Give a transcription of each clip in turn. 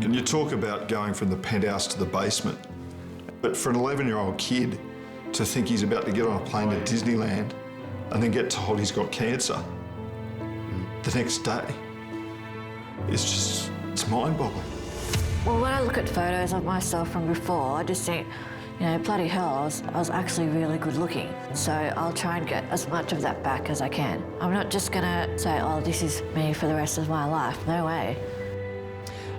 And you talk about going from the penthouse to the basement. But for an 11-year-old kid to think he's about to get on a plane to Disneyland and then get told he's got cancer the next day, it's mind-boggling. Well, when I look at photos of myself from before, I just think, you know, bloody hell, I was actually really good looking. So I'll try and get as much of that back as I can. I'm not just gonna say, oh, this is me for the rest of my life. No way.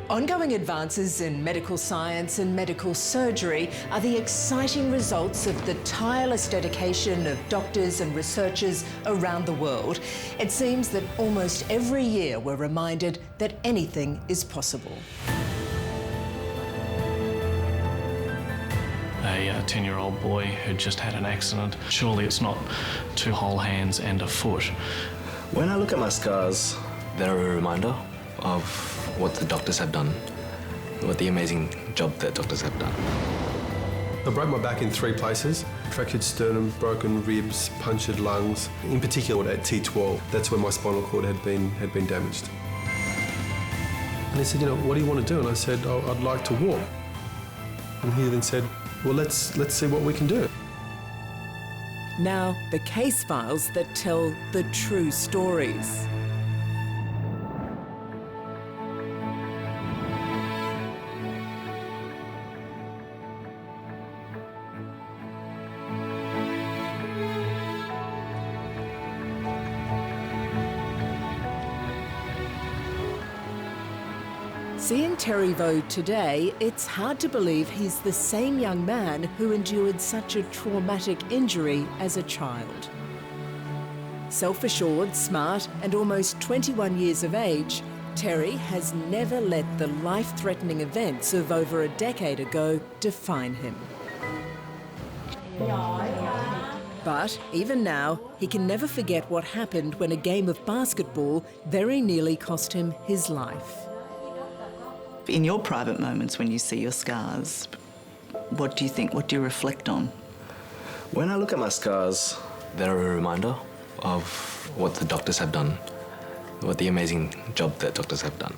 Ongoing advances in medical science and medical surgery are the exciting results of the tireless dedication of doctors and researchers around the world. It seems that almost every year we're reminded that anything is possible. A 10-year-old boy who just had an accident. Surely it's not 2 whole hands and a foot. When I look at my scars, they're a reminder of what the doctors have done, what the amazing job that doctors have done. I broke my back in 3 places. Fractured sternum, broken ribs, punctured lungs. In particular at T12, that's where my spinal cord had been damaged. And he said, you know, what do you want to do? And I said, oh, I'd like to walk. And he then said, well, let's see what we can do. Now, the case files that tell the true stories. Seeing Terry Vo today, it's hard to believe he's the same young man who endured such a traumatic injury as a child. Self-assured, smart, and almost 21 years of age, Terry has never let the life-threatening events of over a decade ago define him. But even now, he can never forget what happened when a game of basketball very nearly cost him his life. In your private moments when you see your scars, what do you think? What do you reflect on? When I look at my scars, they're a reminder of what the doctors have done, what the amazing job that doctors have done.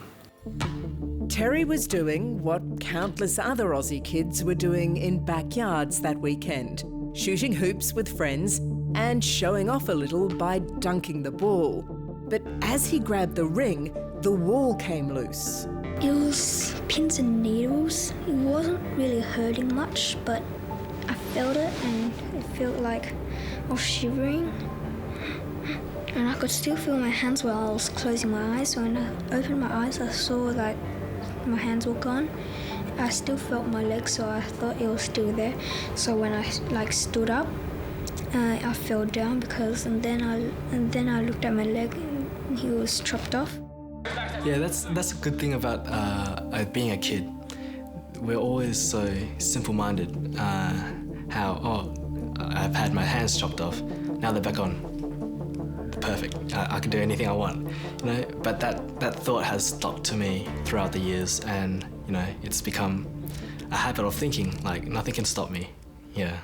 Terry was doing what countless other Aussie kids were doing in backyards that weekend, shooting hoops with friends and showing off a little by dunking the ball. But as he grabbed the ring, the wall came loose. It was pins and needles. It wasn't really hurting much, but I felt it and it felt like I was shivering. And I could still feel my hands while I was closing my eyes. So when I opened my eyes, I saw like my hands were gone. I still felt my legs, so I thought it was still there. So when I stood up, I fell down and then I looked at my leg and he was chopped off. Yeah, that's a good thing about being a kid. We're always so simple-minded. I've had my hands chopped off, now they're back on. Perfect. I can do anything I want, you know. But that thought has stuck to me throughout the years, and you know, it's become a habit of thinking like nothing can stop me. Yeah.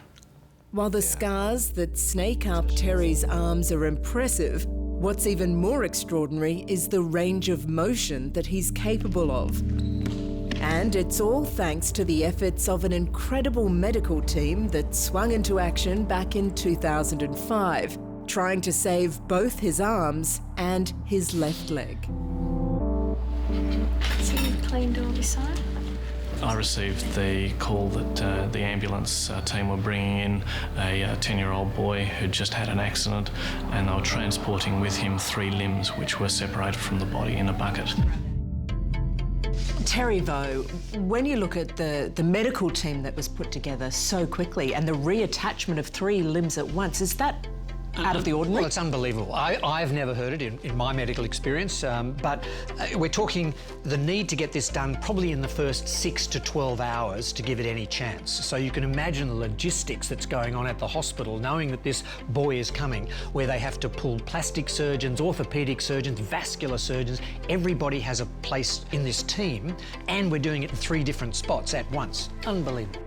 While the scars that snake up Terry's arms are impressive, what's even more extraordinary is the range of motion that he's capable of. And it's all thanks to the efforts of an incredible medical team that swung into action back in 2005, trying to save both his arms and his left leg. So you cleaned all this side? I received the call that the ambulance team were bringing in a 10-year-old boy who'd just had an accident, and they were transporting with him 3 limbs which were separated from the body in a bucket. Terry Vo, when you look at the medical team that was put together so quickly and the reattachment of 3 limbs at once, is that out of the ordinary? Well, it's unbelievable. I've never heard it in my medical experience, but we're talking the need to get this done probably in the first 6 to 12 hours to give it any chance. So you can imagine the logistics that's going on at the hospital, knowing that this boy is coming, where they have to pull plastic surgeons, orthopaedic surgeons, vascular surgeons. Everybody has a place in this team, and we're doing it in 3 different spots at once. Unbelievable.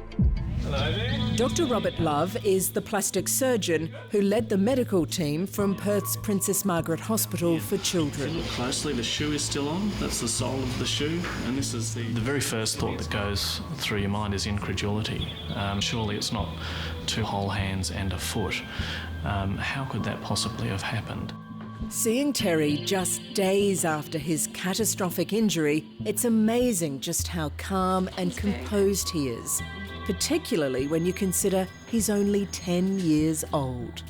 Hello there. Dr. Robert Love is the plastic surgeon who led the medical team from Perth's Princess Margaret Hospital for Children. Look closely, the shoe is still on. That's the sole of the shoe. And this is the very first thought that goes through your mind is incredulity. Surely it's not 2 whole hands and a foot. How could that possibly have happened? Seeing Terry just days after his catastrophic injury, it's amazing just how calm and composed he is, particularly when you consider he's only 10 years old.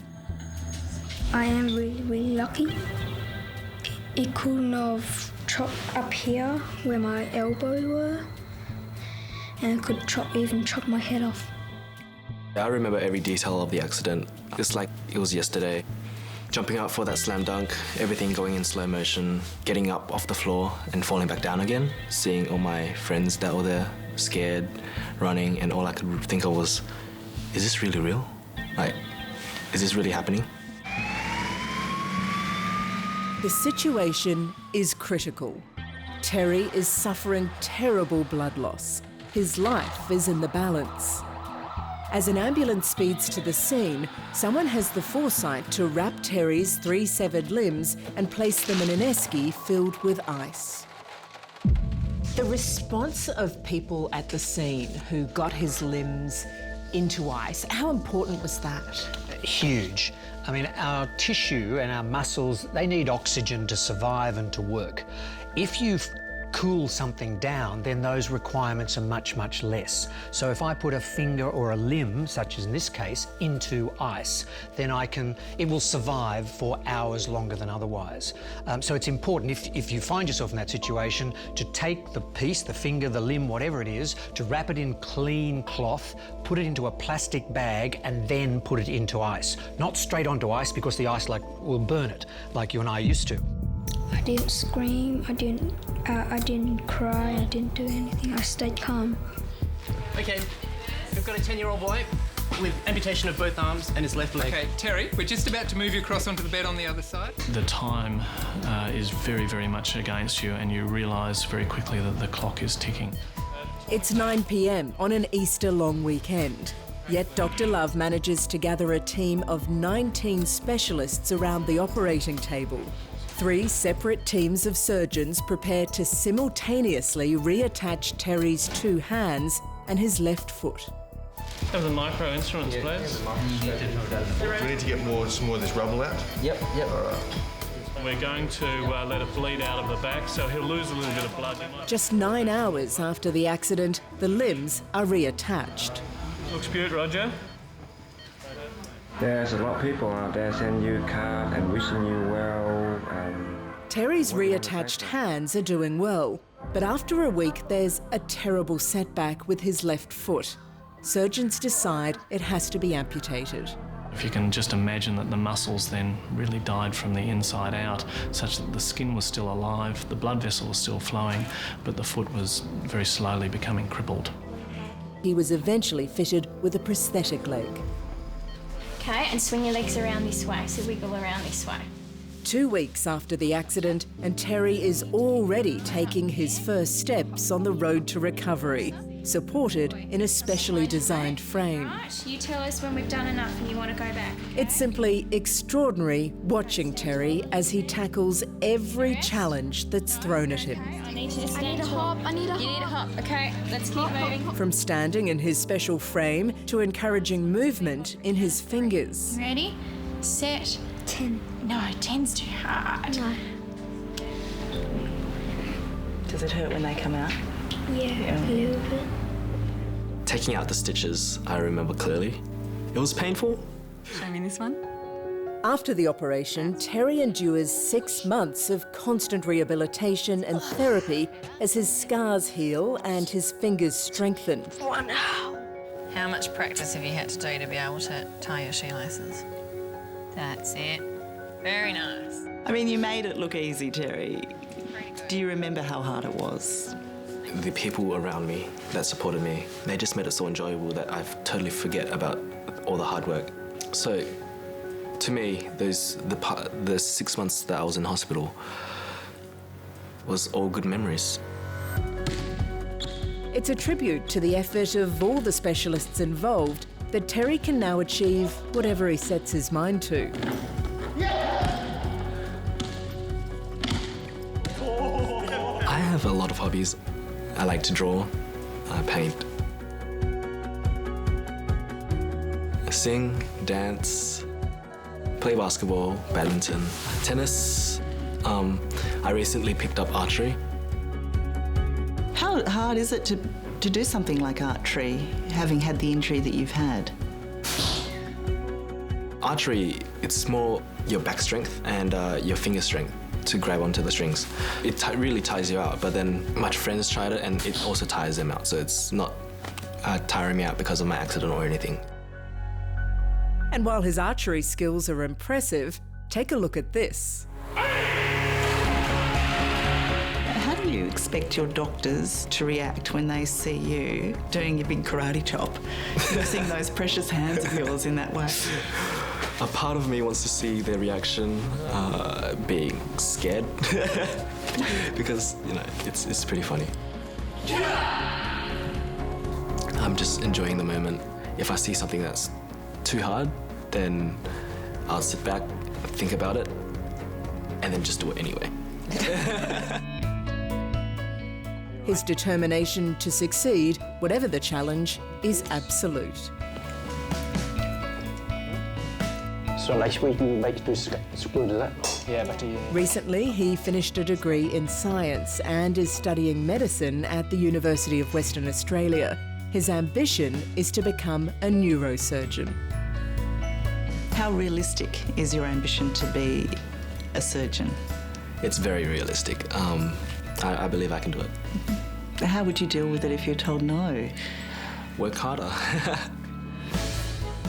I am really, really lucky. It couldn't have chopped up here where my elbows were, and it could even chop my head off. I remember every detail of the accident. It's like it was yesterday. Jumping out for that slam dunk, everything going in slow motion, getting up off the floor and falling back down again, seeing all my friends that were there, scared, running, and all I could think of was, is this really real? Like, is this really happening? The situation is critical. Terry is suffering terrible blood loss. His life is in the balance. As an ambulance speeds to the scene, someone has the foresight to wrap Terry's 3 severed limbs and place them in an esky filled with ice. The response of people at the scene who got his limbs into ice, how important was that? Huge. I mean, our tissue and our muscles, they need oxygen to survive and to work. If you cool something down, then those requirements are much, much less. So if I put a finger or a limb, such as in this case, into ice, then it will survive for hours longer than otherwise. So it's important, if you find yourself in that situation, to take the piece, the finger, the limb, whatever it is, to wrap it in clean cloth, put it into a plastic bag, and then put it into ice. Not straight onto ice, because the ice will burn it, like you and I used to. I didn't scream, I didn't cry, I didn't do anything. I stayed calm. Okay, we've got a 10-year-old boy with amputation of both arms and his left leg. Okay, Terry, we're just about to move you across onto the bed on the other side. The time is very, very much against you, and you realise very quickly that the clock is ticking. It's 9 p.m. on an Easter long weekend. Yet Dr. Love manages to gather a team of 19 specialists around the operating table. 3 separate teams of surgeons prepare to simultaneously reattach Terry's 2 hands and his left foot. Have the micro instruments, please. Do we need to get some more of this rubble out? Yep. All right. We're going to let it bleed out of the back, so he'll lose a little bit of blood. Just 9 hours after the accident, the limbs are reattached. Looks good, Roger. There's a lot of people out there sending you cards and wishing you well. Terry's reattached hands are doing well, but after a week there's a terrible setback with his left foot. Surgeons decide it has to be amputated. If you can just imagine that the muscles then really died from the inside out, such that the skin was still alive, the blood vessel was still flowing, but the foot was very slowly becoming crippled. He was eventually fitted with a prosthetic leg. Okay, and swing your legs around this way, so wiggle around this way. 2 weeks after the accident, and Terry is already taking his first steps on the road to recovery, supported in a specially designed frame. Right, you tell us when we've done enough and you want to go back. Okay? It's simply extraordinary watching Terry as he tackles every challenge that's thrown at him. I need you to stand tall. You need a hop. Okay, let's keep moving. From standing in his special frame to encouraging movement in his fingers. Ready, set. 10. No, 10's too hard. No. Does it hurt when they come out? Yeah, a little bit. Taking out the stitches, I remember clearly. It was painful. Show me this one. After the operation, Terry endures 6 months of constant rehabilitation and therapy as his scars heal and his fingers strengthen. How much practice have you had to do to be able to tie your shoelaces? That's it. Very nice. I mean, you made it look easy, Terry. Do you remember how hard it was? The people around me that supported me, they just made it so enjoyable that I totally forget about all the hard work. So, to me, the 6 months that I was in hospital was all good memories. It's a tribute to the effort of all the specialists involved that Terry can now achieve whatever he sets his mind to. I have a lot of hobbies. I like to draw, paint, sing, dance, play basketball, badminton, tennis. I recently picked up archery. How hard is it to do something like archery, having had the injury that you've had? Archery, it's more your back strength and your finger strength to grab onto the strings. It really tires you out, but then my friends tried it and it also tires them out, so it's not tiring me out because of my accident or anything. And while his archery skills are impressive, take a look at this. How do you expect your doctors to react when they see you doing your big karate chop, using those precious hands of yours in that way? A part of me wants to see their reaction, being scared, because, you know, it's pretty funny. I'm just enjoying the moment. If I see something that's too hard, then I'll sit back, think about it, and then just do it anyway. His determination to succeed, whatever the challenge, is absolute. So next week we back to school, is that? Yeah, back to you. Recently, he finished a degree in science and is studying medicine at the University of Western Australia. His ambition is to become a neurosurgeon. How realistic is your ambition to be a surgeon? It's very realistic. I believe I can do it. How would you deal with it if you're told no? Work harder.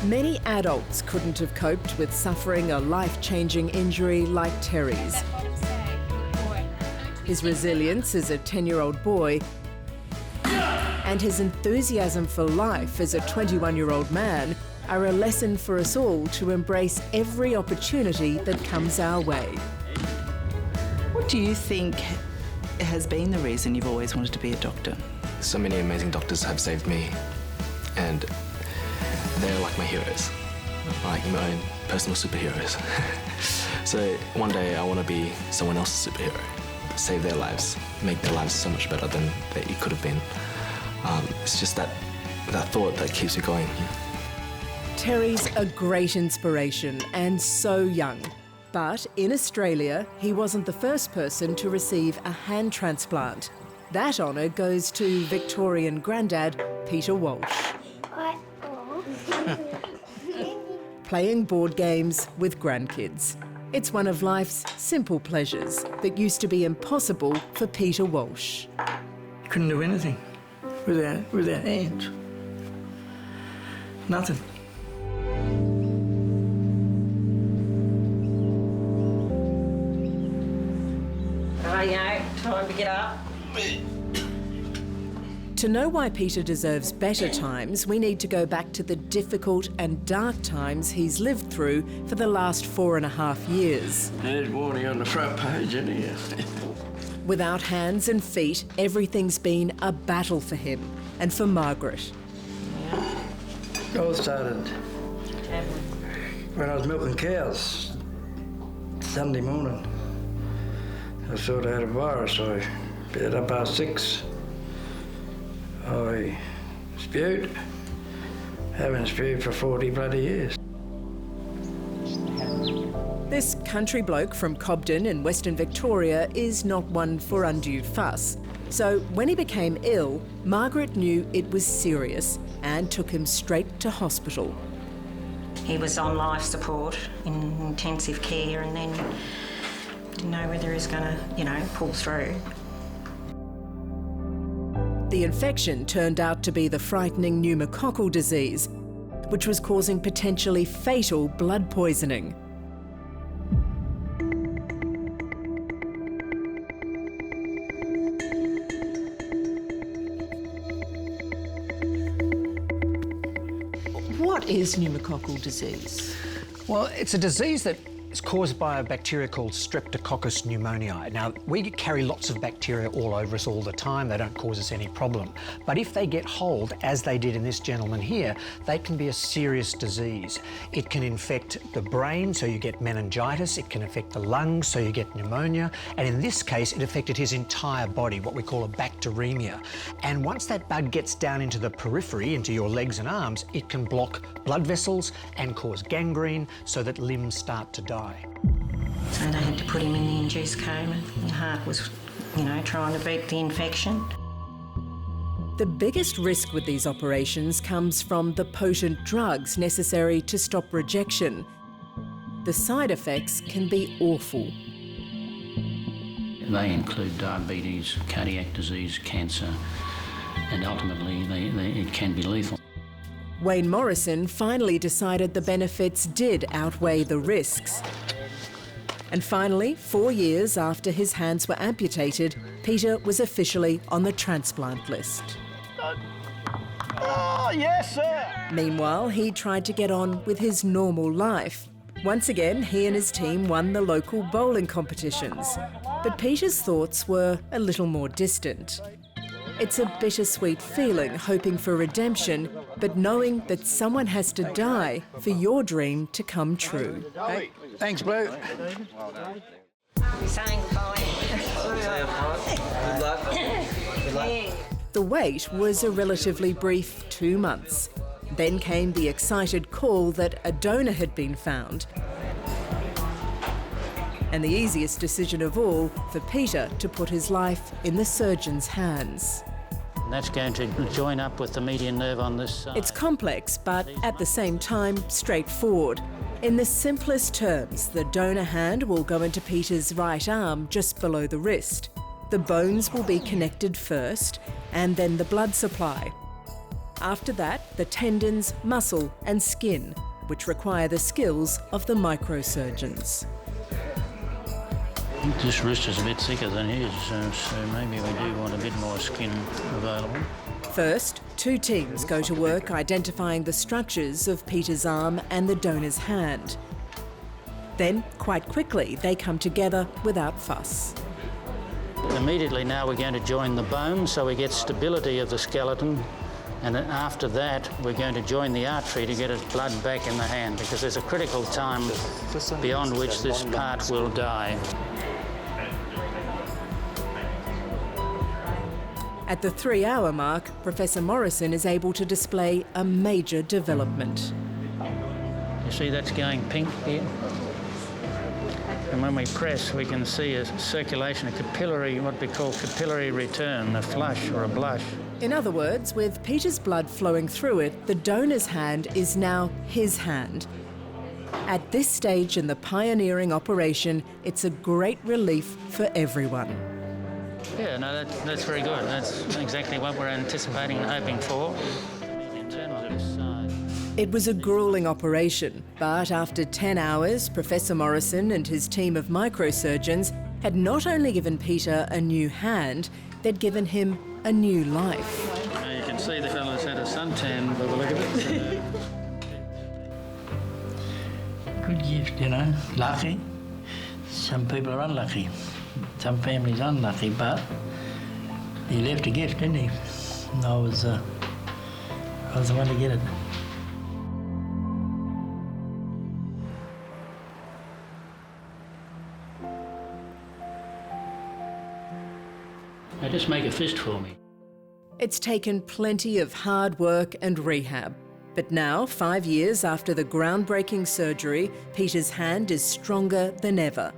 Many adults couldn't have coped with suffering a life-changing injury like Terry's. His resilience as a 10-year-old boy and his enthusiasm for life as a 21-year-old man are a lesson for us all to embrace every opportunity that comes our way. What do you think has been the reason you've always wanted to be a doctor? So many amazing doctors have saved me, and they're like my heroes, like my own personal superheroes. So one day I want to be someone else's superhero, save their lives, make their lives so much better than it could have been. It's just that thought that keeps me going. Terry's a great inspiration and so young. But in Australia, he wasn't the first person to receive a hand transplant. That honour goes to Victorian granddad Peter Walsh. Playing board games with grandkids. It's one of life's simple pleasures that used to be impossible for Peter Walsh. Couldn't do anything with their hands. Nothing. Rightio, time to get up. To know why Peter deserves better times, we need to go back to the difficult and dark times he's lived through for the last 4.5 years. There's warning on the front page, isn't here? Without hands and feet, everything's been a battle for him and for Margaret. It all started when I was milking cows Sunday morning. I thought I had a virus, so at up past 6. I spewed. Haven't spewed for 40 bloody years. This country bloke from Cobden in Western Victoria is not one for undue fuss. So when he became ill, Margaret knew it was serious and took him straight to hospital. He was on life support in intensive care and then didn't know whether he was going to, pull through. The infection turned out to be the frightening pneumococcal disease, which was causing potentially fatal blood poisoning. What is pneumococcal disease? Well, it's a disease that It's caused by a bacteria called Streptococcus pneumoniae. Now, we carry lots of bacteria all over us all the time. They don't cause us any problem. But if they get hold, as they did in this gentleman here, they can be a serious disease. It can infect the brain, so you get meningitis. It can affect the lungs, so you get pneumonia. And in this case, it affected his entire body, what we call a bacteremia. And once that bug gets down into the periphery, into your legs and arms, it can block blood vessels and cause gangrene so that limbs start to die. So they had to put him in the induced coma. The heart was, you know, trying to beat the infection. The biggest risk with these operations comes from the potent drugs necessary to stop rejection. The side effects can be awful. They include diabetes, cardiac disease, cancer, and ultimately it can be lethal. Wayne Morrison finally decided the benefits did outweigh the risks. And finally, 4 years after his hands were amputated, Peter was officially on the transplant list. Oh, yes, sir! Meanwhile, he tried to get on with his normal life. Once again, he and his team won the local bowling competitions. But Peter's thoughts were a little more distant. It's a bittersweet feeling, hoping for redemption, but knowing that someone has to die for your dream to come true. Hey, thanks, Blue. Saying goodbye. Good luck. Good luck. The wait was a relatively brief 2 months. Then came the excited call that a donor had been found. And the easiest decision of all for Peter to put his life in the surgeon's hands. That's going to join up with the median nerve on this side. It's complex, but at the same time, straightforward. In the simplest terms, the donor hand will go into Peter's right arm just below the wrist. The bones will be connected first, and then the blood supply. After that, the tendons, muscle and skin, which require the skills of the microsurgeons. This wrist is a bit thicker than his, so maybe we do want a bit more skin available. First, 2 teams go to work identifying the structures of Peter's arm and the donor's hand. Then, quite quickly, they come together without fuss. Immediately now we're going to join the bone so we get stability of the skeleton, and then after that we're going to join the artery to get his blood back in the hand, because there's a critical time beyond which this part will die. At the 3-hour mark, Professor Morrison is able to display a major development. You see that's going pink here? And when we press, we can see a circulation, a capillary, what we call capillary return, a flush or a blush. In other words, with Peter's blood flowing through it, the donor's hand is now his hand. At this stage in the pioneering operation, it's a great relief for everyone. Yeah, no, that's very good. That's exactly what we're anticipating and hoping for. In terms of his size. It was a gruelling operation, but after 10 hours, Professor Morrison and his team of microsurgeons had not only given Peter a new hand, they'd given him a new life. Now you can see the fellow's had a suntan by the look of it. Good gift, you know, lucky. Some people are unlucky. Some families unlucky, but he left a gift, didn't he? And I was the one to get it. Now just make a fist for me. It's taken plenty of hard work and rehab. But now, 5 years after the groundbreaking surgery, Peter's hand is stronger than ever.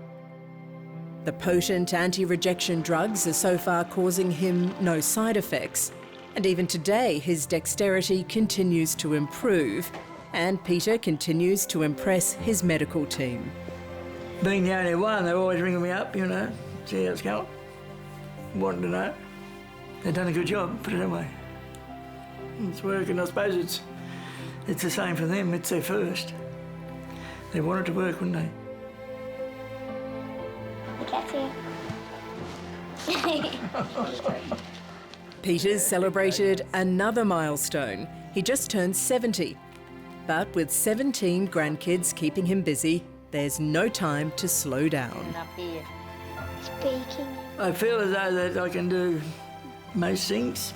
The potent anti-rejection drugs are so far causing him no side effects. And even today, his dexterity continues to improve, and Peter continues to impress his medical team. Being the only one, they're always ringing me up, you know, see how it's going. Wanting to know. They've done a good job, put it that way. It's working, I suppose it's the same for them, it's their first. They want it to work, wouldn't they? Peter's celebrated another milestone. He just turned 70. But with 17 grandkids keeping him busy, there's no time to slow down. Speaking. I feel as though that I can do most things.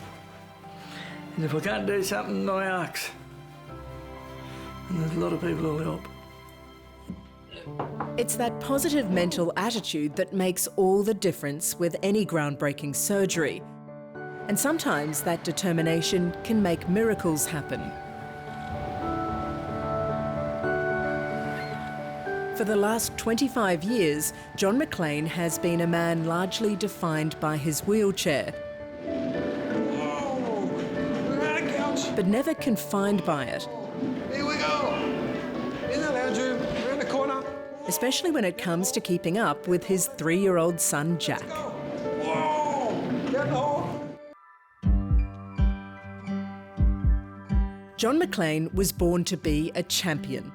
And if I can't do something, I ask. And there's a lot of people who'll help. It's that positive mental attitude that makes all the difference with any groundbreaking surgery. And sometimes that determination can make miracles happen. For the last 25 years, John McLean has been a man largely defined by his wheelchair, but never confined by it. Here we go. In the lounge room, around the corner. Especially when it comes to keeping up with his 3-year-old son, Jack. Whoa! Down the hall. John McLean was born to be a champion.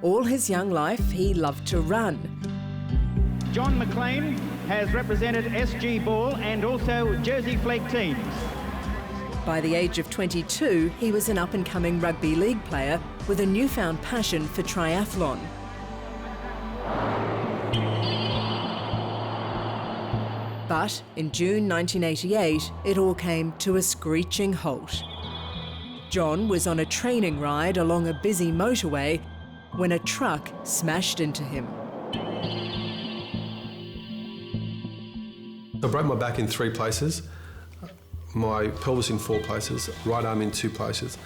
All his young life, he loved to run. John McLean has represented SG Ball and also Jersey Flegg teams. By the age of 22, he was an up-and-coming rugby league player with a newfound passion for triathlon. But in June 1988, it all came to a screeching halt. John was on a training ride along a busy motorway when a truck smashed into him. I broke my back in 3 places, my pelvis in 4 places, right arm in 2 places,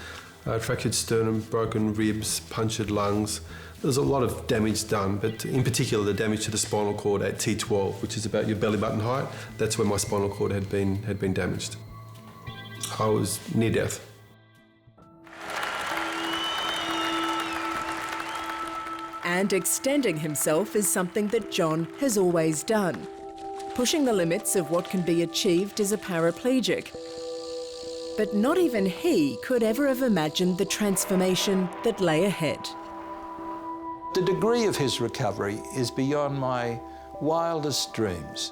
fractured sternum, broken ribs, punctured lungs. There's a lot of damage done, but in particular the damage to the spinal cord at T12, which is about your belly button height. That's where my spinal cord had been damaged. I was near death. And extending himself is something that John has always done, pushing the limits of what can be achieved as a paraplegic. But not even he could ever have imagined the transformation that lay ahead. The degree of his recovery is beyond my wildest dreams.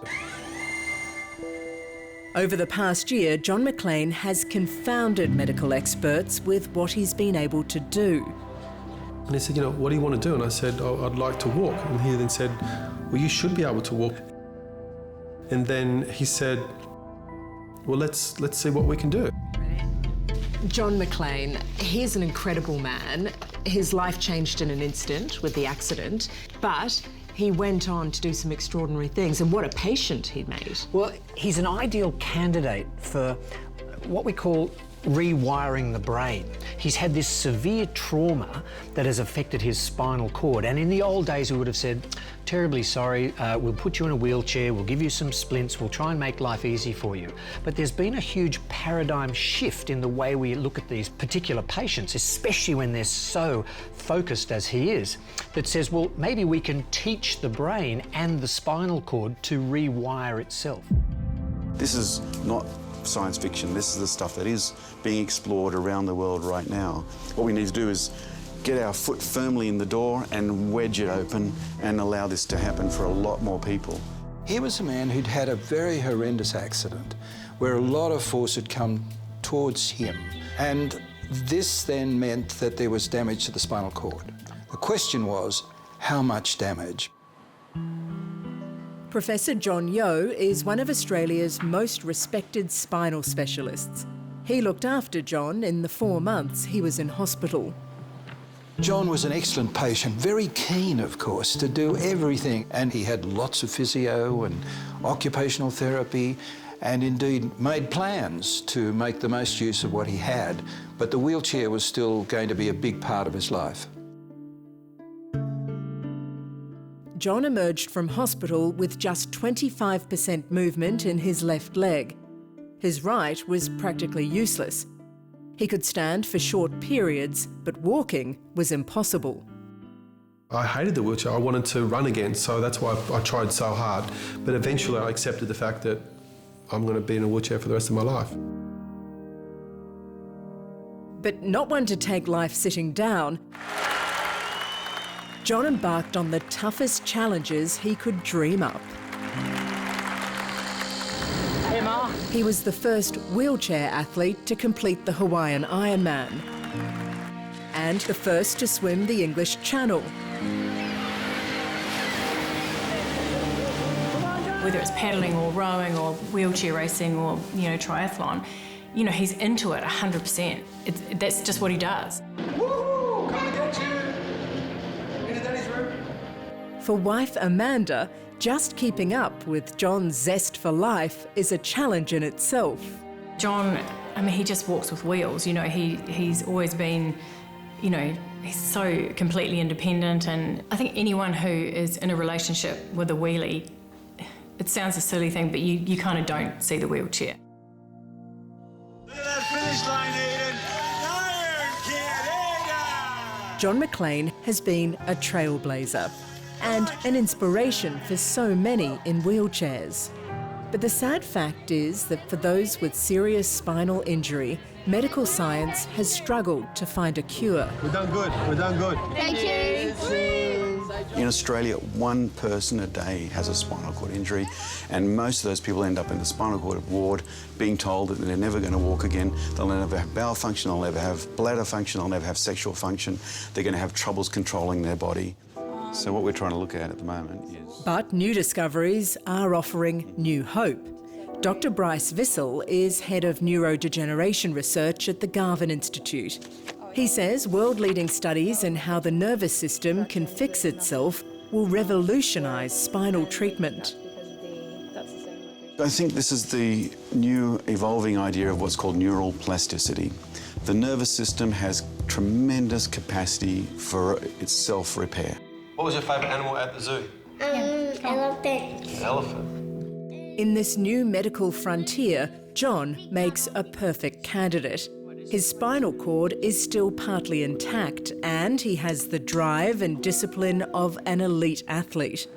Over the past year, John McLean has confounded medical experts with what he's been able to do. And he said, you know, what do you want to do? And I said, oh, I'd like to walk. And he then said, well, you should be able to walk. And then he said, well, let's see what we can do. John McLean, he's an incredible man. His life changed in an instant with the accident, but he went on to do some extraordinary things, and what a patient he made. Well, he's an ideal candidate for what we call rewiring the brain. He's had this severe trauma that has affected his spinal cord, and in the old days we would have said, terribly sorry, we'll put you in a wheelchair, we'll give you some splints, we'll try and make life easy for you. But there's been a huge paradigm shift in the way we look at these particular patients, especially when they're so focused as he is, that says, well, maybe we can teach the brain and the spinal cord to rewire itself. This is not science fiction. This is the stuff that is being explored around the world right now. What we need to do is get our foot firmly in the door and wedge it open and allow this to happen for a lot more people. He was a man who'd had a very horrendous accident where a lot of force had come towards him, and this then meant that there was damage to the spinal cord. The question was, how much damage? Professor John Yeo is one of Australia's most respected spinal specialists. He looked after John in the 4 months he was in hospital. John was an excellent patient, very keen, of course, to do everything. And he had lots of physio and occupational therapy, and indeed made plans to make the most use of what he had. But the wheelchair was still going to be a big part of his life. John emerged from hospital with just 25% movement in his left leg. His right was practically useless. He could stand for short periods, but walking was impossible. I hated the wheelchair. I wanted to run again, so that's why I tried so hard. But eventually I accepted the fact that I'm going to be in a wheelchair for the rest of my life. But not one to take life sitting down, John embarked on the toughest challenges he could dream up. Emma. He was the first wheelchair athlete to complete the Hawaiian Ironman and the first to swim the English Channel. whether it's paddling or rowing or wheelchair racing or, triathlon, he's into it 100%. That's just what he does. Woo! Come and get you! Into Daddy's room. For wife Amanda, just keeping up with John's zest for life is a challenge in itself. John, he just walks with wheels. He's always been, he's so completely independent, and I think anyone who is in a relationship with a wheelie, it sounds a silly thing, but you kind of don't see the wheelchair. Look at that finish line, Aiden! Iron Kid, John McClane has been a trailblazer and an inspiration for so many in wheelchairs. But the sad fact is that for those with serious spinal injury, medical science has struggled to find a cure. We're done good. We're done good. Thank you. In Australia, 1 person a day has a spinal cord injury, and most of those people end up in the spinal cord ward being told that they're never going to walk again, they'll never have bowel function, they'll never have bladder function, they'll never have sexual function, they're going to have troubles controlling their body. So what we're trying to look at the moment is... But new discoveries are offering new hope. Dr. Bryce Vissel is head of neurodegeneration research at the Garvan Institute. He says world-leading studies in how the nervous system can fix itself will revolutionise spinal treatment. I think this is the new evolving idea of what's called neural plasticity. The nervous system has tremendous capacity for its self-repair. What was your favourite animal at the zoo? Elephant. An elephant. In this new medical frontier, John makes a perfect candidate. His spinal cord is still partly intact, and he has the drive and discipline of an elite athlete.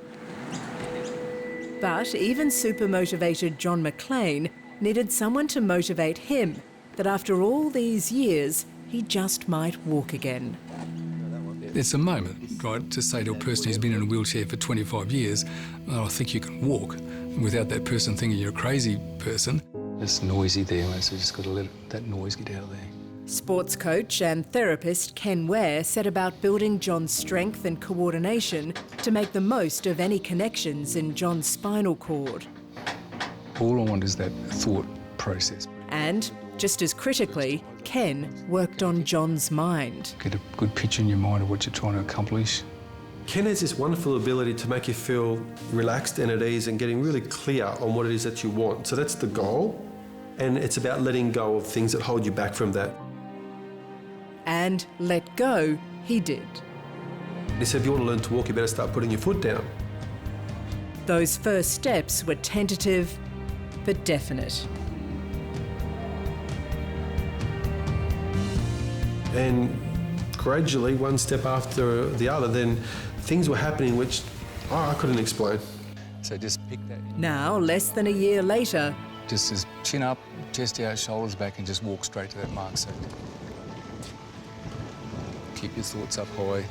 But even super-motivated John McClane needed someone to motivate him that after all these years, he just might walk again. It's a moment, right, to say to a person who's been in a wheelchair for 25 years, oh, I think you can walk, without that person thinking you're a crazy person. It's noisy there, mate, so you just got to let that noise get out of there. Sports coach and therapist Ken Ware set about building John's strength and coordination to make the most of any connections in John's spinal cord. All I want is that thought process. And, just as critically, Ken worked on John's mind. Get a good picture in your mind of what you're trying to accomplish. Ken has this wonderful ability to make you feel relaxed and at ease and getting really clear on what it is that you want. So that's the goal, and it's about letting go of things that hold you back from that. And let go he did. He said, if you want to learn to walk, you better start putting your foot down. Those first steps were tentative, but definite. And gradually, one step after the other, then things were happening which I couldn't explain. So just pick that. Now, less than a year later, Just chin up, chest out, shoulders back, and just walk straight to that mark. So keep your thoughts up high.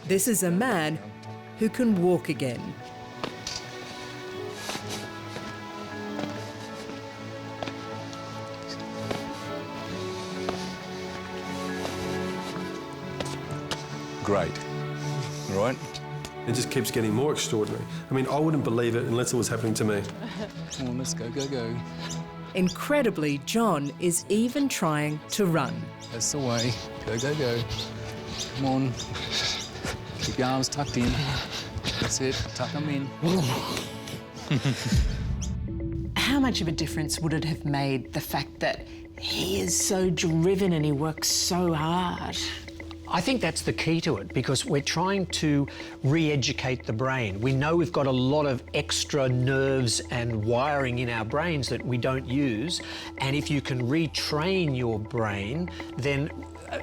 this is a man who can walk again. Great, right? It just keeps getting more extraordinary. I mean, I wouldn't believe it unless it was happening to me. Come on, let's go, go, go. Incredibly, John is even trying to run. That's the way. Go, go, go. Come on. Keep your arms tucked in. That's it. Tuck them in. How much of a difference would it have made the fact that he is so driven and he works so hard? I think that's the key to it, because we're trying to re-educate the brain. We know we've got a lot of extra nerves and wiring in our brains that we don't use, and if you can retrain your brain, then,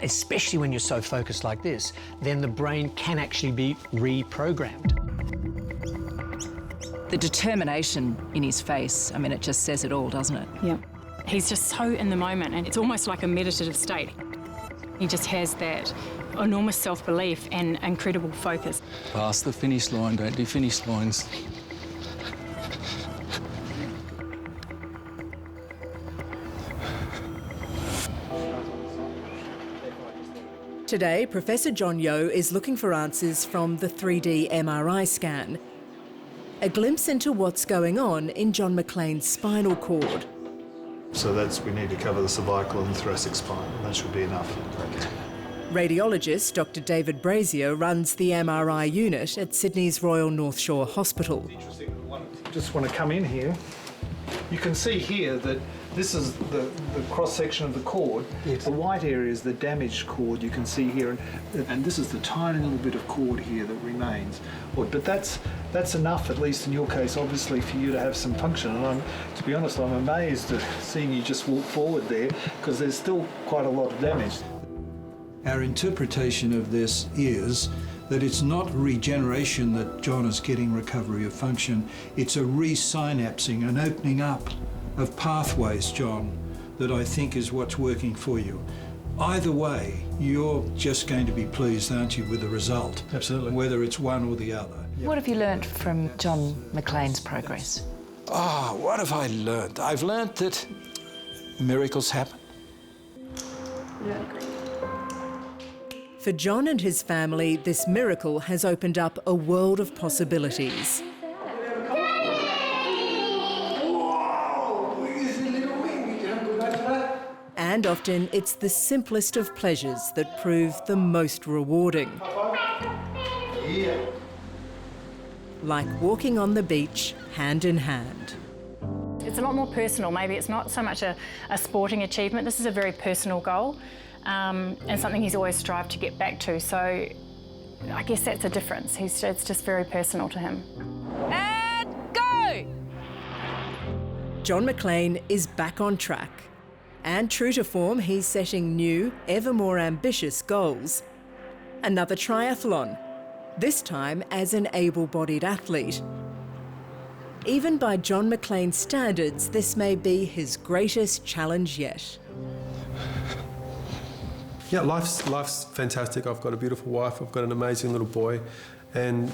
especially when you're so focused like this, then the brain can actually be reprogrammed. The determination in his face, I mean, it just says it all, doesn't it? Yeah. He's just so in the moment, and it's almost like a meditative state. He just has that enormous self-belief and incredible focus. Past the finish line, don't do finish lines. Today, Professor John Yeo is looking for answers from the 3D MRI scan. A glimpse into what's going on in John McClane's spinal cord. So we need to cover the cervical and thoracic spine, and that should be enough. Radiologist Dr David Brazier runs the MRI unit at Sydney's Royal North Shore Hospital. Just want to come in here. You can see here that this is the cross-section of the cord. Yes. The white area is the damaged cord you can see here, and this is the tiny little bit of cord here that remains. But that's enough, at least in your case, obviously, for you to have some function. And to be honest, I'm amazed at seeing you just walk forward there, because there's still quite a lot of damage. Our interpretation of this is that it's not regeneration that John is getting recovery of function, it's a re-synapsing, an opening up of pathways, John, that I think is what's working for you. Either way, you're just going to be pleased, aren't you, with the result? Absolutely. Whether it's one or the other. What have you learnt from John McClane's progress? What have I learnt? I've learnt that miracles happen. For John and his family, this miracle has opened up a world of possibilities. And often it's the simplest of pleasures that prove the most rewarding. Like walking on the beach hand in hand. It's a lot more personal. Maybe it's not so much a sporting achievement. This is a very personal goal. And something he's always strived to get back to. So I guess that's a difference. It's just very personal to him. And go! John McClane is back on track. And true to form, he's setting new, ever more ambitious goals. Another triathlon, this time as an able-bodied athlete. Even by John McClane's standards, this may be his greatest challenge yet. Yeah, life's fantastic. I've got a beautiful wife, I've got an amazing little boy, and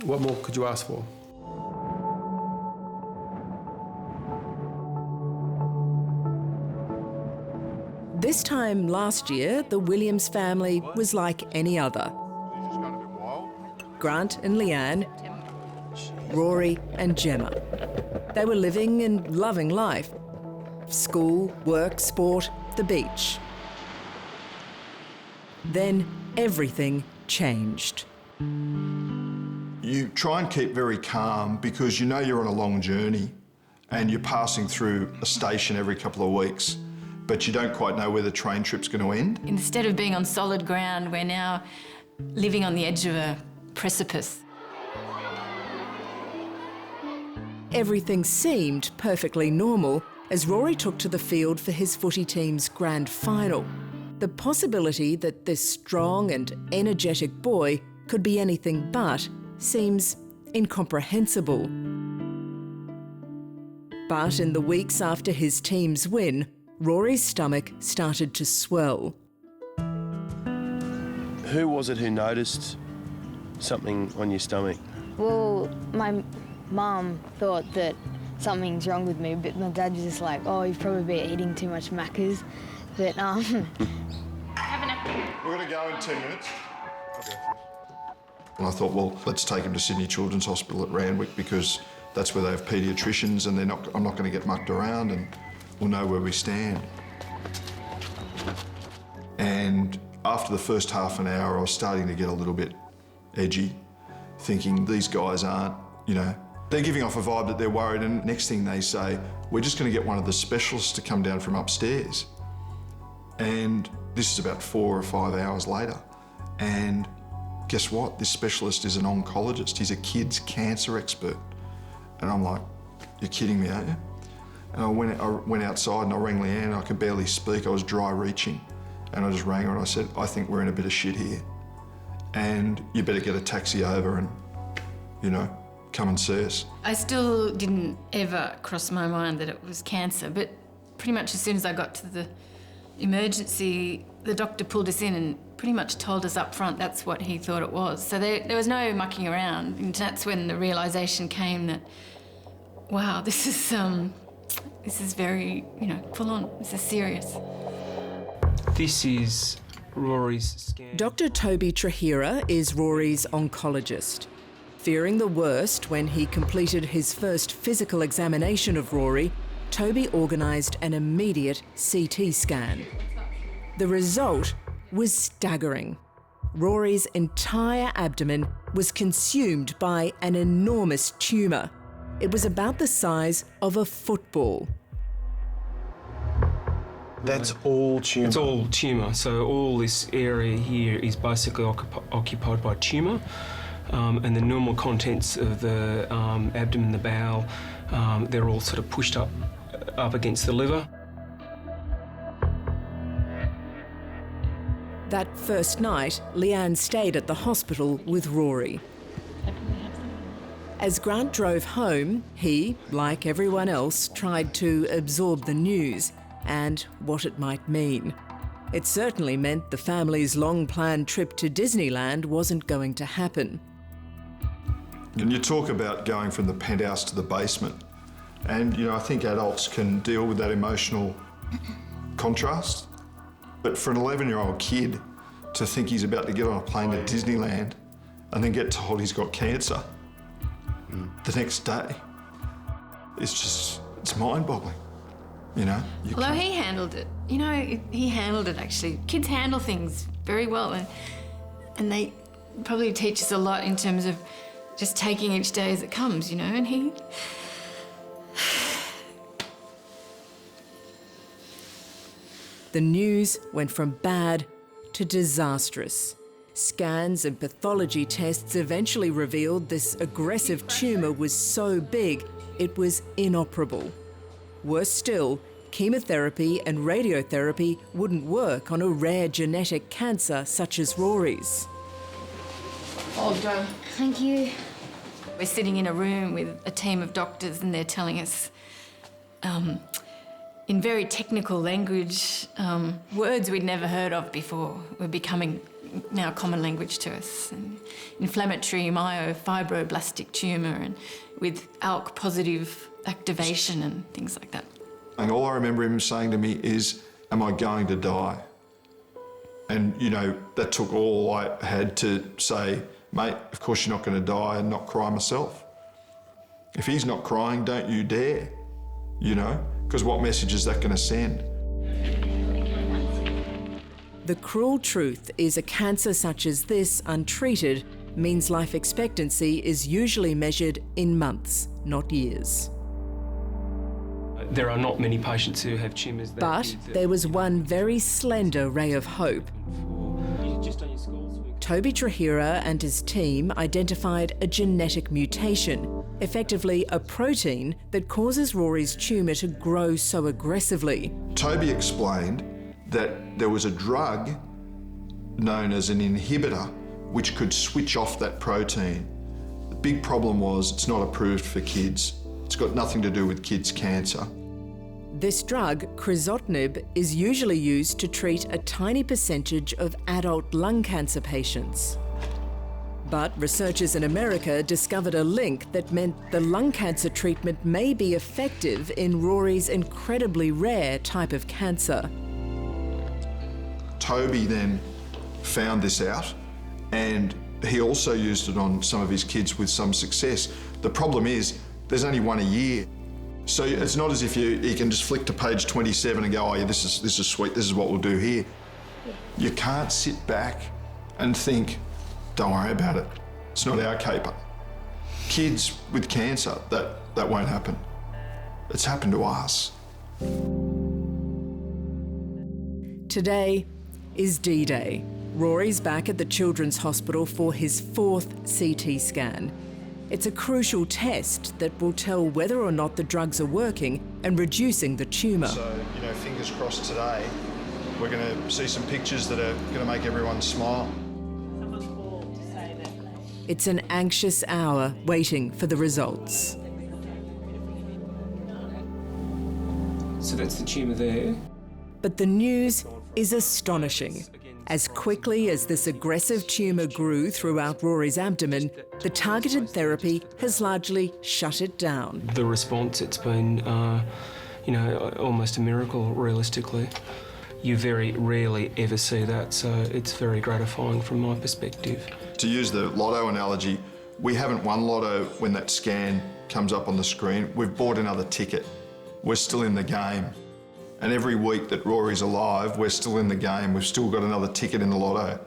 what more could you ask for? This time last year, the Williams family was like any other. Grant and Leanne, Rory and Gemma. They were living and loving life. School, work, sport, the beach. Then everything changed. You try and keep very calm because you know you're on a long journey and you're passing through a station every couple of weeks, but you don't quite know where the train trip's going to end. Instead of being on solid ground, we're now living on the edge of a precipice. Everything seemed perfectly normal as Rory took to the field for his footy team's grand final. The possibility that this strong and energetic boy could be anything but seems incomprehensible. But in the weeks after his team's win, Rory's stomach started to swell. Who was it who noticed something on your stomach? Well, my mum thought that something's wrong with me, but my dad was just like, oh, you've probably been eating too much Maccas. But, We're going to go in 10 minutes. Okay. And I thought, well, let's take him to Sydney Children's Hospital at Randwick because that's where they have paediatricians and I'm not going to get mucked around and we'll know where we stand. And after the first half an hour, I was starting to get a little bit edgy, thinking these guys aren't, they're giving off a vibe that they're worried, and next thing they say, we're just going to get one of the specialists to come down from upstairs. And this is about 4 or 5 hours later. And guess what? This specialist is an oncologist. He's a kids' cancer expert. And I'm like, you're kidding me, aren't you? And I went outside and I rang Leanne. I could barely speak. I was dry reaching. And I just rang her and I said, I think we're in a bit of shit here. And you better get a taxi over and, come and see us. I still didn't ever cross my mind that it was cancer, but pretty much as soon as I got to the emergency, the doctor pulled us in and pretty much told us up front that's what he thought it was. So there was no mucking around. And that's when the realisation came that, wow, this is very, full on. This is serious. This is Rory's scan. Dr. Toby Trahira is Rory's oncologist. Fearing the worst when he completed his first physical examination of Rory, Toby organised an immediate CT scan. The result was staggering. Rory's entire abdomen was consumed by an enormous tumour. It was about the size of a football. That's all tumour? It's all tumour. So all this area here is basically occupied by tumour. And the normal contents of the abdomen, the bowel, they're all sort of pushed up against the liver. That first night, Leanne stayed at the hospital with Rory. As Grant drove home, he, like everyone else, tried to absorb the news and what it might mean. It certainly meant the family's long-planned trip to Disneyland wasn't going to happen. And you talk about going from the penthouse to the basement. And, I think adults can deal with that emotional contrast. But for an 11-year-old kid to think he's about to get on a plane to Disneyland and then get told he's got cancer the next day, it's mind-boggling, Although he handled it. He handled it, actually. Kids handle things very well, and they probably teach us a lot in terms of just taking each day as it comes, and he... The news went from bad to disastrous. Scans and pathology tests eventually revealed this aggressive tumour was so big it was inoperable. Worse still, chemotherapy and radiotherapy wouldn't work on a rare genetic cancer such as Rory's. Oh, Joe. Thank you. We're sitting in a room with a team of doctors and they're telling us in very technical language, words we'd never heard of before were becoming now common language to us. And inflammatory myofibroblastic tumour and with ALK-positive activation and things like that. And all I remember him saying to me is, am I going to die? And, that took all I had to say, mate, of course you're not going to die, and not cry myself. If he's not crying, don't you dare, because what message is that going to send? The cruel truth is a cancer such as this, untreated, means life expectancy is usually measured in months, not years. There are not many patients who have tumours that... But there was one very slender ray of hope. Toby Trahira and his team identified a genetic mutation, effectively a protein that causes Rory's tumour to grow so aggressively. Toby explained that there was a drug known as an inhibitor which could switch off that protein. The big problem was it's not approved for kids. It's got nothing to do with kids' cancer. This drug, crizotinib, is usually used to treat a tiny percentage of adult lung cancer patients. But researchers in America discovered a link that meant the lung cancer treatment may be effective in Rory's incredibly rare type of cancer. Toby then found this out, and he also used it on some of his kids with some success. The problem is, there's only one a year. So it's not as if you can just flick to page 27 and go, oh yeah, this is sweet, this is what we'll do here. You can't sit back and think, don't worry about it. It's not our caper. Kids with cancer, that won't happen. It's happened to us. Today is D-Day. Rory's back at the Children's Hospital for his 4th CT scan. It's a crucial test that will tell whether or not the drugs are working and reducing the tumour. So, fingers crossed today, we're going to see some pictures that are going to make everyone smile. It's an anxious hour waiting for the results. So that's the tumour there. But the news is astonishing. As quickly as this aggressive tumour grew throughout Rory's abdomen, the targeted therapy has largely shut it down. The response, it's been, almost a miracle, realistically. You very rarely ever see that, so it's very gratifying from my perspective. To use the lotto analogy, We haven't won lotto when that scan comes up on the screen. We've bought another ticket. We're still in the game. And every week that Rory's alive, we're still in the game. We've still got another ticket in the lotto.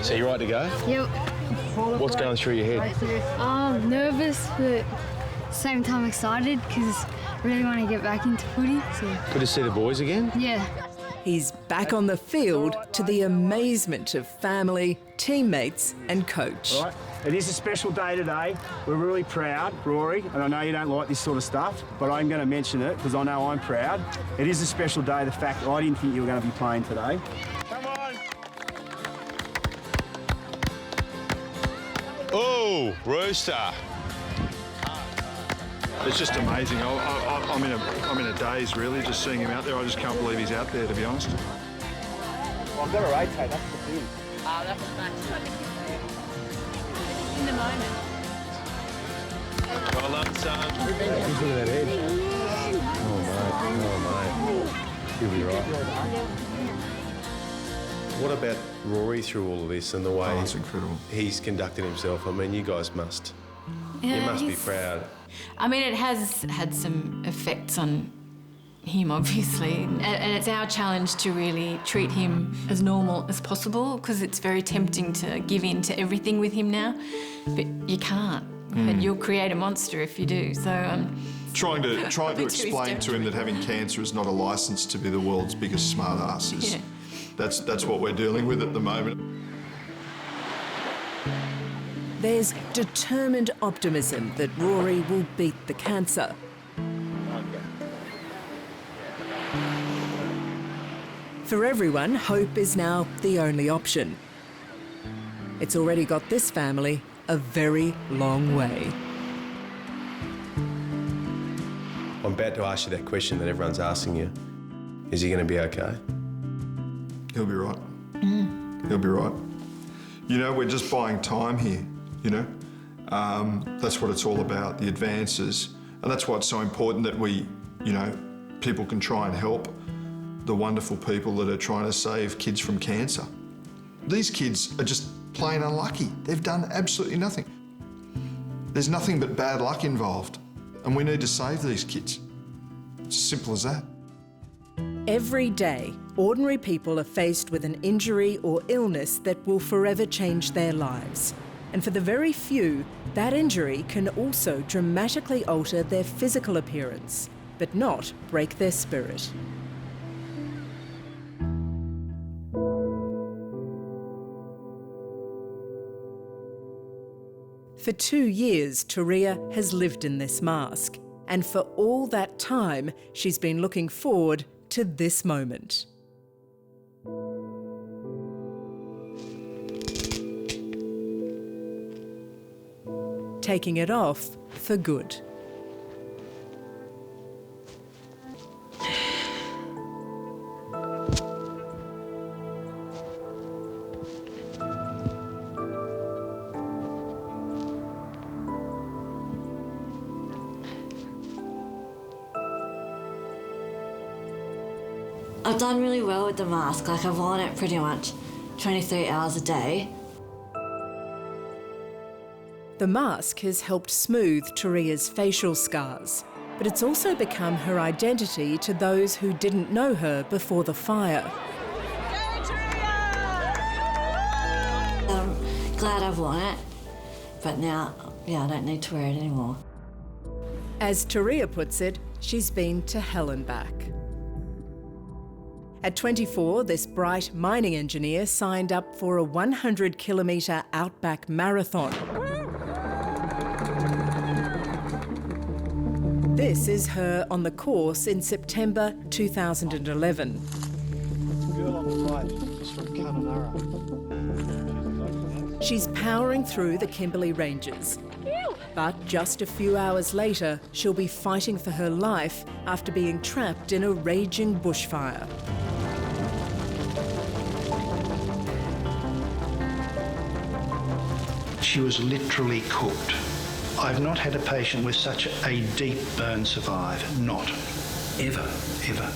So you right to go? Yep. What's going through your head? Nervous, but at the same time excited because I really want to get back into footy. So. Good to see the boys again? Yeah. He's back on the field to the amazement of family, teammates and coach. All right. It is a special day today. We're really proud, Rory, and I know you don't like this sort of stuff, but I'm going to mention it because I know I'm proud. It is a special day, the fact I didn't think you were going to be playing today. Come on! Oh, Rooster. It's just amazing. I'm in a daze, really, just seeing him out there. I just can't believe he's out there, to be honest. Well, I've got to rotate, that's the thing. That's the max. In the moment. Well done, son. Look at that head. Oh, mate. He'll be right. What about Rory through all of this and the way that's incredible. He's conducted himself? I mean, you guys must. Yeah, you must be proud. I mean, it has had some effects on him, obviously, and it's our challenge to really treat him as normal as possible because it's very tempting to give in to everything with him now, but you can't. And you'll create a monster if you do. So trying to explain to him that having cancer is not a licence to be the world's biggest smart ass is that's what we're dealing with at the moment. There's determined optimism that Rory will beat the cancer. For everyone, hope is now the only option. It's already got this family a very long way. I'm about to ask you that question that everyone's asking you. Is he going to be okay? He'll be right. He'll be right. You know, we're just buying time here, you know? That's what it's all about, the advances. And that's why it's so important that we, you know, people can try and help the wonderful people that are trying to save kids from cancer. These kids are just plain unlucky. They've done absolutely nothing. There's nothing but bad luck involved, and we need to save these kids. It's as simple as that. Every day, ordinary people are faced with an injury or illness that will forever change their lives. And for the very few, that injury can also dramatically alter their physical appearance, but not break their spirit. For 2 years, Turia has lived in this mask, and for all that time, she's been looking forward to this moment. Taking it off for good. I've done really well with the mask. Like, I've worn it pretty much 23 hours a day. The mask has helped smooth Turia's facial scars, but it's also become her identity to those who didn't know her before the fire. I'm glad I've worn it, but now, I don't need to wear it anymore. As Turia puts it, she's been to hell and back. At 24, this bright mining engineer signed up for a 100-kilometre outback marathon. This is her on the course in September 2011. Girl on the right, she's from Kununurra. She's powering through the Kimberley Ranges. But just a few hours later, she'll be fighting for her life after being trapped in a raging bushfire. She was literally cooked. I've not had a patient with such a deep burn survive. Not. Ever, ever.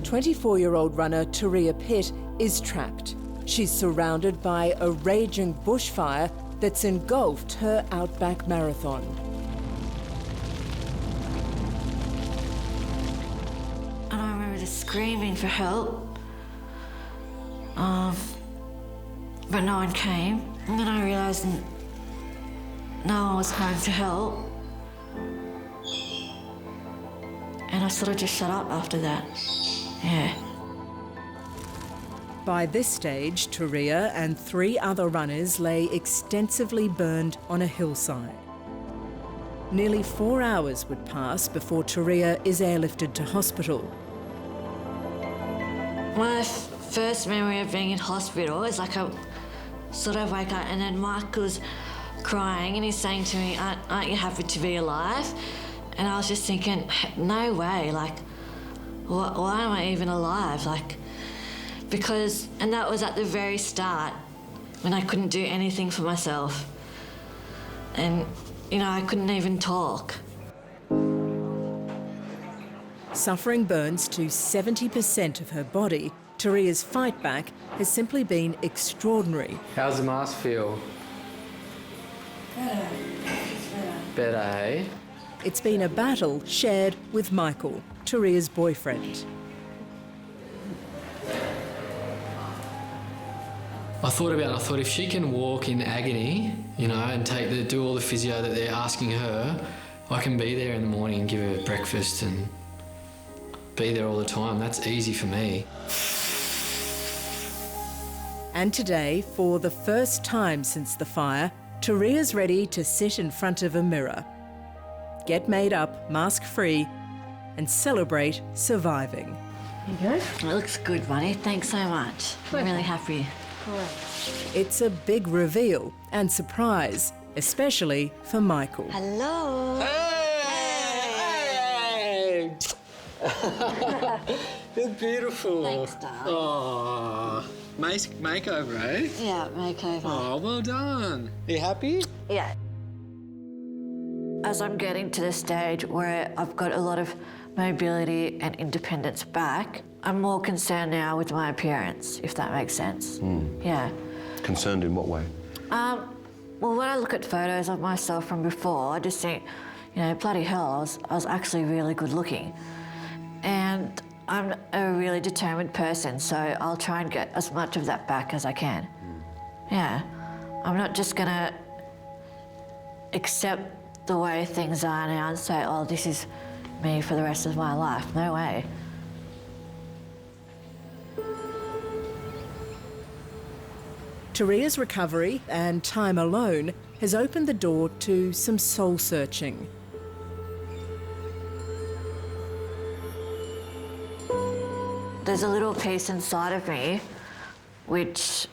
24-year-old runner Turia Pitt is trapped. She's surrounded by a raging bushfire that's engulfed her Outback Marathon. And I remember just screaming for help, but no one came. And then I realised no one was coming to help. And I sort of just shut up after that. Yeah. By this stage, Turia and 3 other runners lay extensively burned on a hillside. Nearly 4 hours would pass before Turia is airlifted to hospital. My first memory of being in hospital is like I sort of wake up and then Michael's crying and he's saying to me, aren't you happy to be alive? And I was just thinking, no way, like, why am I even alive? Like, because, and that was at the very start when I couldn't do anything for myself. And, you know, I couldn't even talk. Suffering burns to 70% of her body, Turia's fight back has simply been extraordinary. How's the mask feel? Better. Better, eh? It's been a battle shared with Michael, Turia's boyfriend. I thought if she can walk in agony, you know, and do all the physio that they're asking her, I can be there in the morning and give her breakfast and be there all the time. That's easy for me. And today, for the first time since the fire, Turia's ready to sit in front of a mirror, get made up, mask-free, and celebrate surviving. There you go. It looks good, buddy. Thanks so much. I'm really happy. It's a big reveal and surprise, especially for Michael. Hello. Hey! You're beautiful. Thanks, darling. Oh, makeover, eh? Yeah, makeover. Oh, well done. Are you happy? Yeah. As I'm getting to the stage where I've got a lot of mobility and independence back, I'm more concerned now with my appearance, if that makes sense. Yeah. Concerned in what way? Well, when I look at photos of myself from before, I just think, you know, bloody hell, I was actually really good looking. And I'm a really determined person, so I'll try and get as much of that back as I can. Yeah. I'm not just gonna accept the way things are now and say, oh, this is me for the rest of my life. No way. Turia's recovery and time alone has opened the door to some soul-searching. There's a little piece inside of me which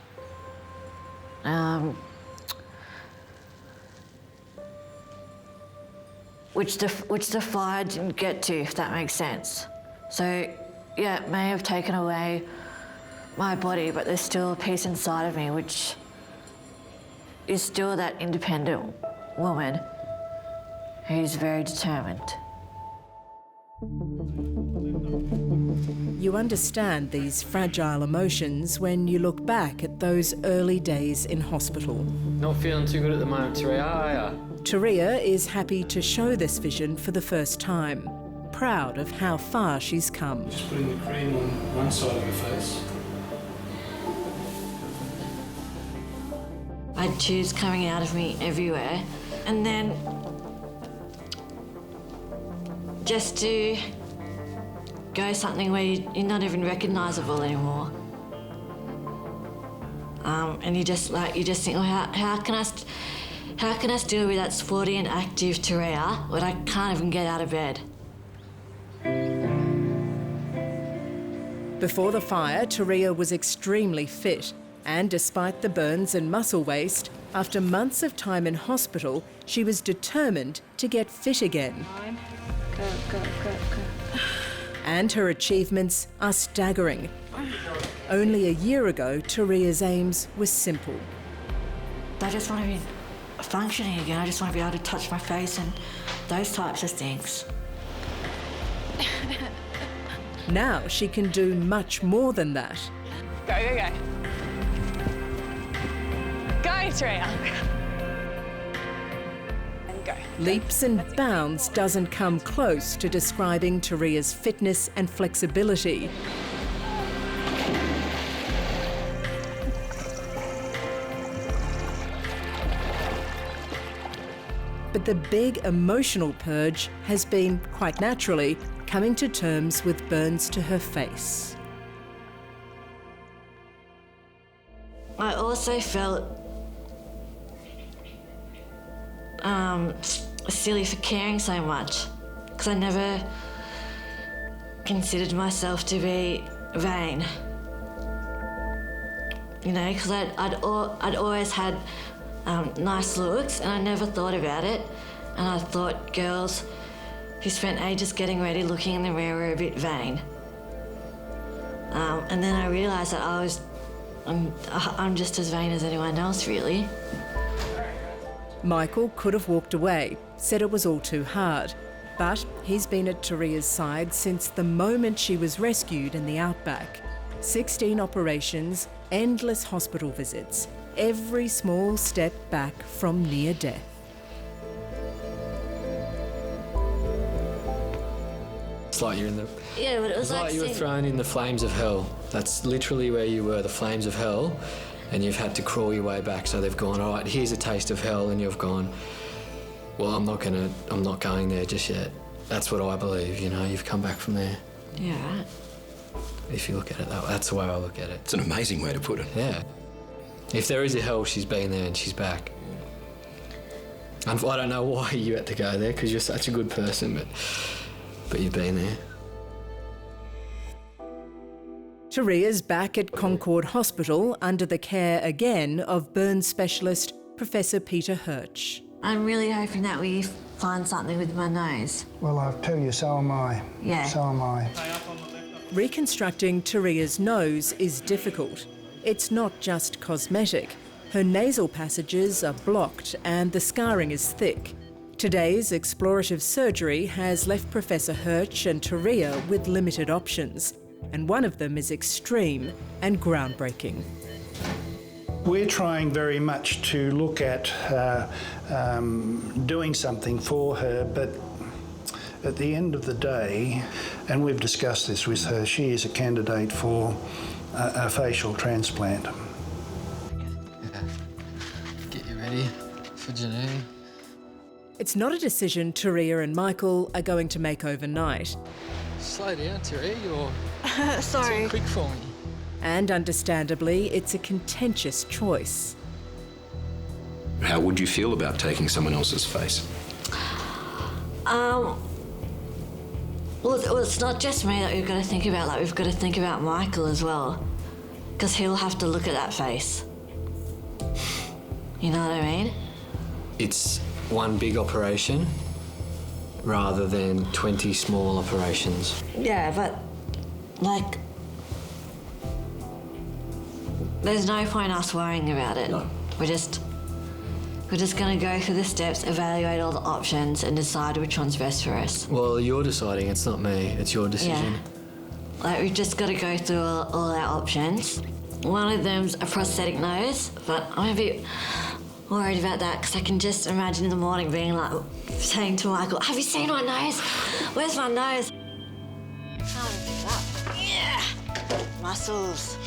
the fire didn't get to, if that makes sense. So, yeah, it may have taken away my body, but there's still a piece inside of me which is still that independent woman who's very determined. You understand these fragile emotions when you look back at those early days in hospital. Not feeling too good at the moment, Turia, are ya? Turia is happy to show this vision for the first time, proud of how far she's come. Just putting the cream on one side of your face. I had tubes coming out of me everywhere, and then just to go something where you're not even recognisable anymore. And you just think, well, how can I still be that sporty and active Turia when I can't even get out of bed? Before the fire, Turia was extremely fit, and despite the burns and muscle waste, after months of time in hospital, she was determined to get fit again. Go. And her achievements are staggering. Only a year ago, Turia's aims were simple. I just want to be functioning again. I just want to be able to touch my face and those types of things. Now she can do much more than that. Go. Go, Turia. leaps and bounds doesn't come close to describing Taria's fitness and flexibility. But the big emotional purge has been, quite naturally, coming to terms with burns to her face. I also felt silly for caring so much, because I never considered myself to be vain. You know, because I'd always had nice looks, and I never thought about it. And I thought girls who spent ages getting ready looking in the mirror were a bit vain. And then I realised that I'm just as vain as anyone else, really. Michael could have walked away, said it was all too hard. But he's been at Taria's side since the moment she was rescued in the outback. 16 operations, endless hospital visits, every small step back from near death. It's like you're in the... Yeah, but it was like you were thrown in the flames of hell. That's literally where you were, the flames of hell, and you've had to crawl your way back. So they've gone, all right, here's a taste of hell, and you've gone, well, I'm not going there just yet. That's what I believe, you know, you've come back from there. Yeah, right. If you look at it that way, that's the way I look at it. It's an amazing way to put it. Yeah. If there is a hell, she's been there and she's back. And I don't know why you had to go there, because you're such a good person, but you've been there. Taria's back at Concord Hospital under the care again of burns specialist Professor Peter Hirsch. I'm really hoping that we find something with my nose. Well, I tell you, so am I. Yeah. So am I. Reconstructing Taria's nose is difficult. It's not just cosmetic. Her nasal passages are blocked and the scarring is thick. Today's explorative surgery has left Professor Hirsch and Taria with limited options, and one of them is extreme and groundbreaking. We're trying very much to look at doing something for her, but at the end of the day, and we've discussed this with her, she is a candidate for a facial transplant. Get you ready for Janine. It's not a decision Taria and Michael are going to make overnight. Slow down, Taria, you're Sorry. too quick for me. And understandably, it's a contentious choice. How would you feel about taking someone else's face? Well, it's not just me that we've got to think about. Like, we've got to think about Michael as well, because he'll have to look at that face. You know what I mean? It's one big operation rather than 20 small operations. Yeah, but, like, there's no point us worrying about it. No. We're just going to go through the steps, evaluate all the options, and decide which one's best for us. Well, you're deciding, it's not me, it's your decision. Yeah. Like, we've just got to go through all our options. One of them's a prosthetic nose, but I'm a bit worried about that because I can just imagine in the morning being like, saying to Michael, have you seen my nose? Where's my nose? Yeah! Muscles.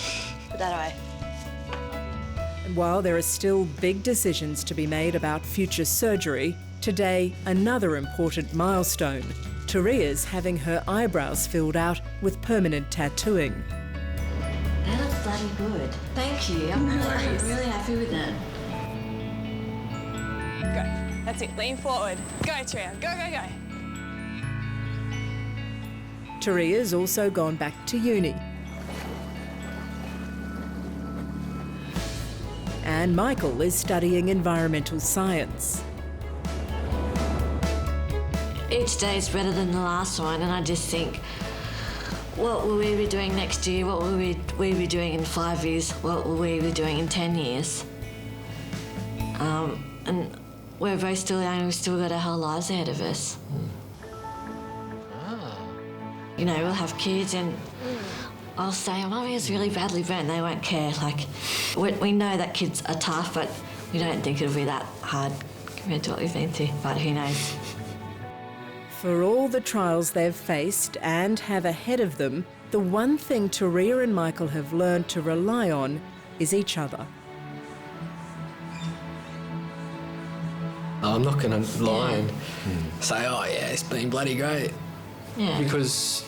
Put that away. And while there are still big decisions to be made about future surgery, today another important milestone. Taria's having her eyebrows filled out with permanent tattooing. They look bloody good. Thank you. I'm really happy with them. Go. That's it. Lean forward. Go, Taria. Go, go, go. Taria's also gone back to uni. And Michael is studying environmental science. Each day is better than the last one, and I just think, what will we be doing next year? What will we be doing in 5 years? What will we be doing in 10 years? And we're both still young, we've still got our whole lives ahead of us. You know, we'll have kids and I'll say, Mummy is really badly burnt, they won't care. Like, we know that kids are tough, but we don't think it'll be that hard compared to what we've been through, but who knows. For all the trials they've faced and have ahead of them, the one thing Turia and Michael have learned to rely on is each other. I'm not going to lie and say, oh yeah, it's been bloody great. Yeah. Because,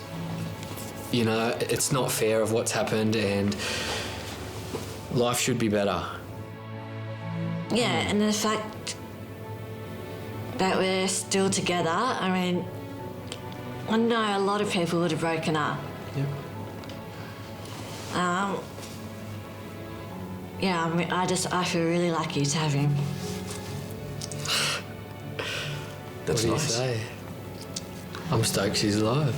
you know, it's not fair of what's happened and life should be better. Yeah, and the fact that we're still together, I mean, I know a lot of people would have broken up. Yep. Yeah, I mean, I feel really lucky to have him. That's what do you say? I'm stoked she's alive.